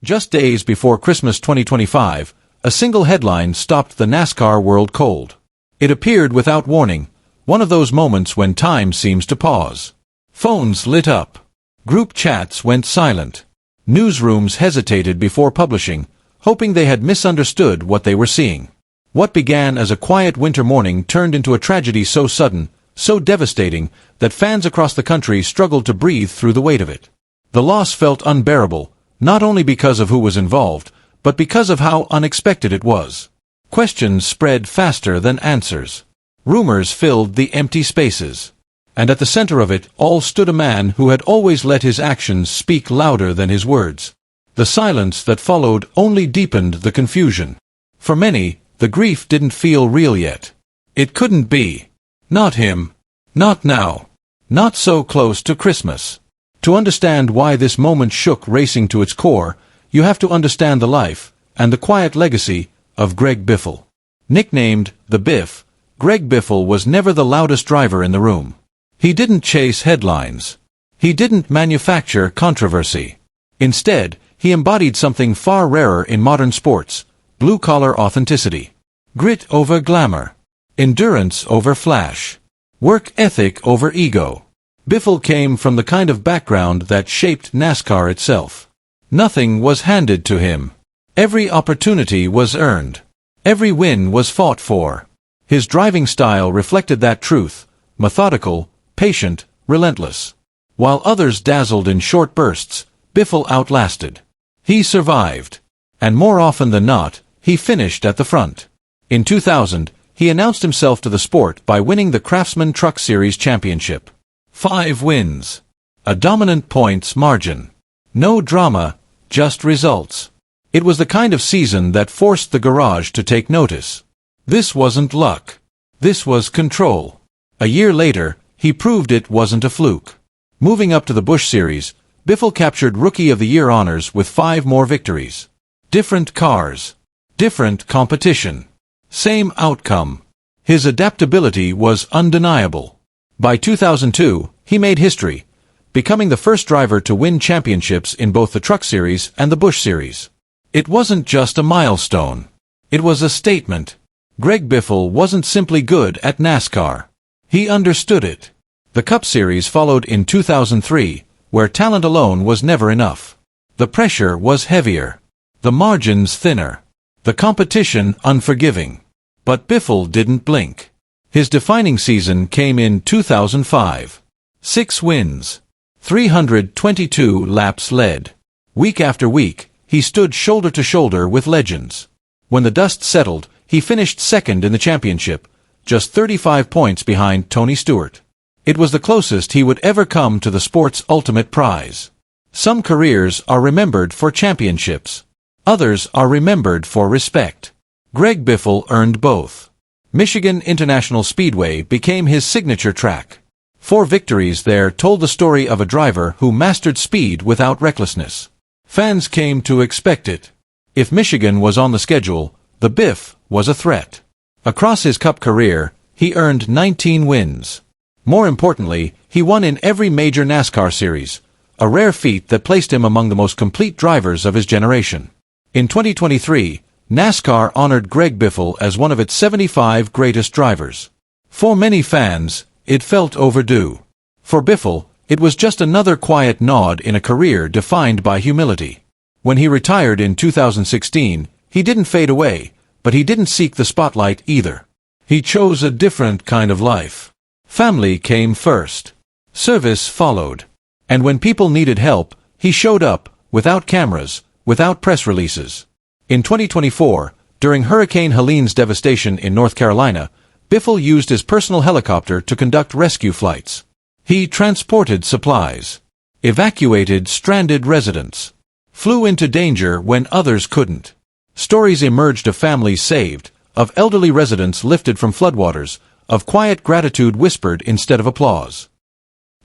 Just days before Christmas 2025, a single headline stopped the NASCAR world cold. It appeared without warning, one of those moments when time seems to pause. Phones lit up. Group chats went silent. Newsrooms hesitated before publishing, hoping they had misunderstood what they were seeing. What began as a quiet winter morning turned into a tragedy so sudden, so devastating, that fans across the country struggled to breathe through the weight of it. The loss felt unbearable, not only because of who was involved, but because of how unexpected it was. Questions spread faster than answers. Rumors filled the empty spaces. And at the center of it all stood a man who had always let his actions speak louder than his words. The silence that followed only deepened the confusion. For many, the grief didn't feel real yet. It couldn't be. Not him. Not now. Not so close to Christmas. To understand why this moment shook racing to its core, you have to understand the life, and the quiet legacy, of Greg Biffle. Nicknamed the Biff, Greg Biffle was never the loudest driver in the room. He didn't chase headlines. He didn't manufacture controversy. Instead, he embodied something far rarer in modern sports: blue-collar authenticity. Grit over glamour. Endurance over flash. Work ethic over ego. Biffle came from the kind of background that shaped NASCAR itself. Nothing was handed to him. Every opportunity was earned. Every win was fought for. His driving style reflected that truth: methodical, patient, relentless. While others dazzled in short bursts, Biffle outlasted. He survived. And more often than not, he finished at the front. In 2000, he announced himself to the sport by winning the Craftsman Truck Series championship. 5 wins. A dominant points margin. No drama, just results. It was the kind of season that forced the garage to take notice. This wasn't luck. This was control. A year later, he proved it wasn't a fluke. Moving up to the Busch Series, Biffle captured Rookie of the Year honors with 5 more victories. Different cars. Different competition. Same outcome. His adaptability was undeniable. By 2002, he made history, becoming the first driver to win championships in both the Truck Series and the Busch Series. It wasn't just a milestone. It was a statement. Greg Biffle wasn't simply good at NASCAR. He understood it. The Cup Series followed in 2003, where talent alone was never enough. The pressure was heavier. The margins thinner. The competition unforgiving. But Biffle didn't blink. His defining season came in 2005. 6 wins. 322 laps led. Week after week, he stood shoulder to shoulder with legends. When the dust settled, he finished second in the championship, just 35 points behind Tony Stewart. It was the closest he would ever come to the sport's ultimate prize. Some careers are remembered for championships. Others are remembered for respect. Greg Biffle earned both. Michigan International Speedway became his signature track. 4 victories there told the story of a driver who mastered speed without recklessness. Fans came to expect it. If Michigan was on the schedule, the Biff was a threat. Across his Cup career, he earned 19 wins. More importantly, he won in every major NASCAR series, a rare feat that placed him among the most complete drivers of his generation. In 2023, NASCAR honored Greg Biffle as one of its 75 greatest drivers. For many fans, it felt overdue. For Biffle, it was just another quiet nod in a career defined by humility. When he retired in 2016, he didn't fade away, but he didn't seek the spotlight either. He chose a different kind of life. Family came first. Service followed. And when people needed help, he showed up, without cameras, without press releases. In 2024, during Hurricane Helene's devastation in North Carolina, Biffle used his personal helicopter to conduct rescue flights. He transported supplies, evacuated stranded residents, flew into danger when others couldn't. Stories emerged of families saved, of elderly residents lifted from floodwaters, of quiet gratitude whispered instead of applause.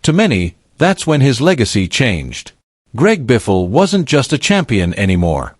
To many, that's when his legacy changed. Greg Biffle wasn't just a champion anymore.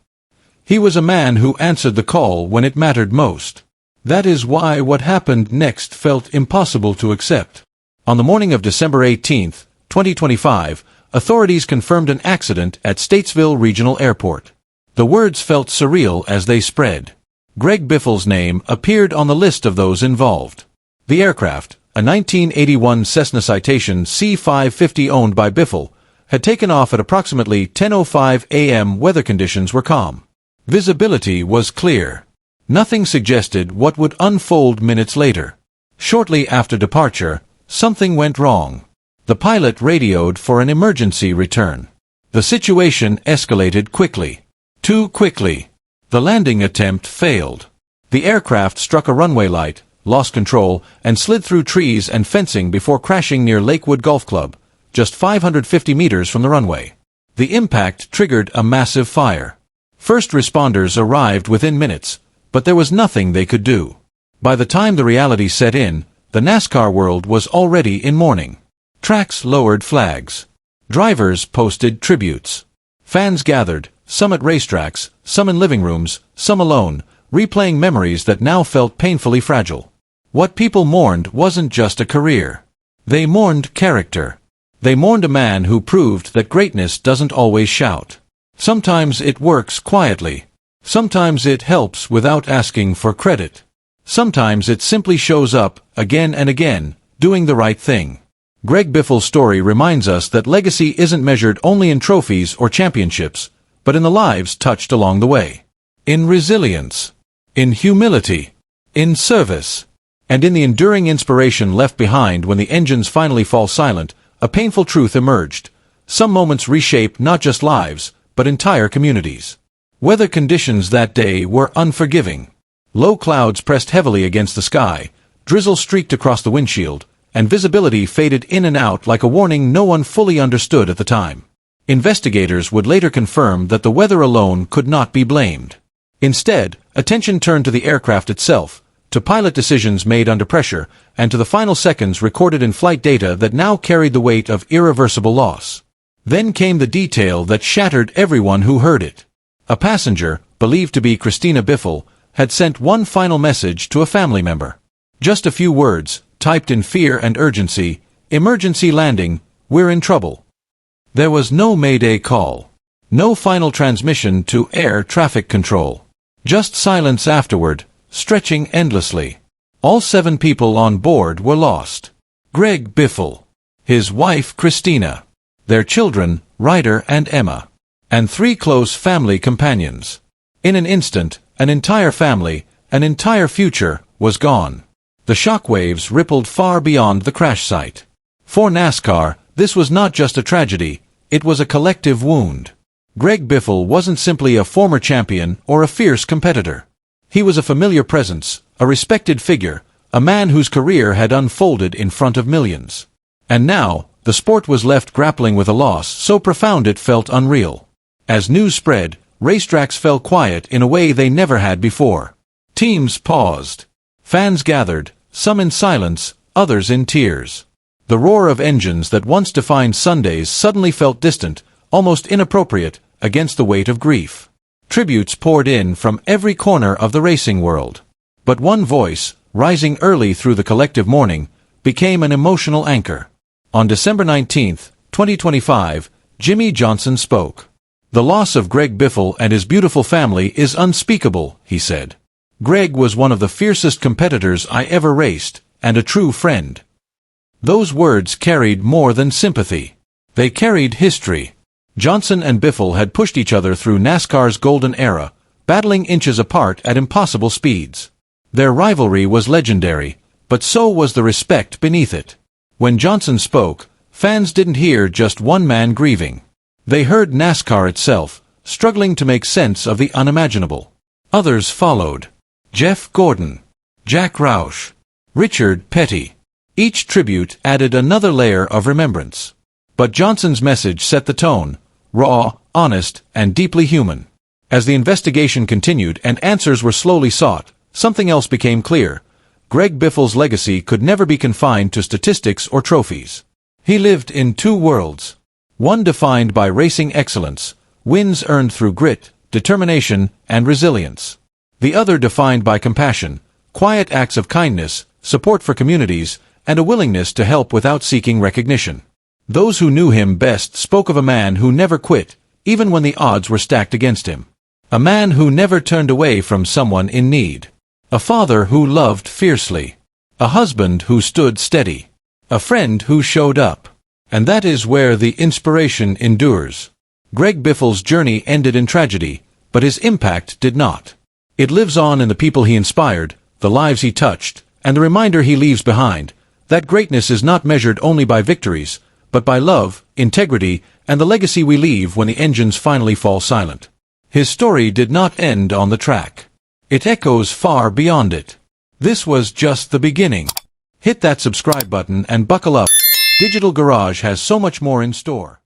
He was a man who answered the call when it mattered most. That is why what happened next felt impossible to accept. On the morning of December 18, 2025, authorities confirmed an accident at Statesville Regional Airport. The words felt surreal as they spread. Greg Biffle's name appeared on the list of those involved. The aircraft, a 1981 Cessna Citation C-550 owned by Biffle, had taken off at approximately 10:05 a.m. Weather conditions were calm. Visibility was clear. Nothing suggested what would unfold minutes later. Shortly after departure, something went wrong. The pilot radioed for an emergency return. The situation escalated quickly. Too quickly. The landing attempt failed. The aircraft struck a runway light, lost control, and slid through trees and fencing before crashing near Lakewood Golf Club, just 550 meters from the runway. The impact triggered a massive fire. First responders arrived within minutes, but there was nothing they could do. By the time the reality set in, the NASCAR world was already in mourning. Tracks lowered flags. Drivers posted tributes. Fans gathered, some at racetracks, some in living rooms, some alone, replaying memories that now felt painfully fragile. What people mourned wasn't just a career. They mourned character. They mourned a man who proved that greatness doesn't always shout. Sometimes it works quietly. Sometimes it helps without asking for credit. Sometimes it simply shows up, again and again, doing the right thing. Greg Biffle's story reminds us that legacy isn't measured only in trophies or championships, but in the lives touched along the way. In resilience. In humility. In service. And in the enduring inspiration left behind when the engines finally fall silent, a painful truth emerged. Some moments reshape not just lives, but entire communities. Weather conditions that day were unforgiving. Low clouds pressed heavily against the sky, drizzle streaked across the windshield, and visibility faded in and out like a warning no one fully understood at the time. Investigators would later confirm that the weather alone could not be blamed. Instead, attention turned to the aircraft itself, to pilot decisions made under pressure, and to the final seconds recorded in flight data that now carried the weight of irreversible loss. Then came the detail that shattered everyone who heard it. A passenger, believed to be Christina Biffle, had sent one final message to a family member. Just a few words, typed in fear and urgency: "Emergency landing, we're in trouble." There was no Mayday call. No final transmission to air traffic control. Just silence afterward, stretching endlessly. All 7 people on board were lost. Greg Biffle, his wife Christina, their children, Ryder and Emma, and 3 close family companions. In an instant, an entire family, an entire future, was gone. The shockwaves rippled far beyond the crash site. For NASCAR, this was not just a tragedy, it was a collective wound. Greg Biffle wasn't simply a former champion or a fierce competitor. He was a familiar presence, a respected figure, a man whose career had unfolded in front of millions. And now, the sport was left grappling with a loss so profound it felt unreal. As news spread, racetracks fell quiet in a way they never had before. Teams paused. Fans gathered, some in silence, others in tears. The roar of engines that once defined Sundays suddenly felt distant, almost inappropriate, against the weight of grief. Tributes poured in from every corner of the racing world. But one voice, rising early through the collective mourning, became an emotional anchor. On December 19, 2025, Jimmie Johnson spoke. "The loss of Greg Biffle and his beautiful family is unspeakable," he said. "Greg was one of the fiercest competitors I ever raced, and a true friend." Those words carried more than sympathy. They carried history. Johnson and Biffle had pushed each other through NASCAR's golden era, battling inches apart at impossible speeds. Their rivalry was legendary, but so was the respect beneath it. When Johnson spoke, fans didn't hear just one man grieving. They heard NASCAR itself, struggling to make sense of the unimaginable. Others followed. Jeff Gordon, Jack Roush, Richard Petty. Each tribute added another layer of remembrance. But Johnson's message set the tone, raw, honest, and deeply human. As the investigation continued and answers were slowly sought, something else became clear. Greg Biffle's legacy could never be confined to statistics or trophies. He lived in 2 worlds. One defined by racing excellence, wins earned through grit, determination, and resilience. The other defined by compassion, quiet acts of kindness, support for communities, and a willingness to help without seeking recognition. Those who knew him best spoke of a man who never quit, even when the odds were stacked against him. A man who never turned away from someone in need. A father who loved fiercely. A husband who stood steady. A friend who showed up. And that is where the inspiration endures. Greg Biffle's journey ended in tragedy, but his impact did not. It lives on in the people he inspired, the lives he touched, and the reminder he leaves behind, that greatness is not measured only by victories, but by love, integrity, and the legacy we leave when the engines finally fall silent. His story did not end on the track. It echoes far beyond it. This was just the beginning. Hit that subscribe button and buckle up. Digital Garage has so much more in store.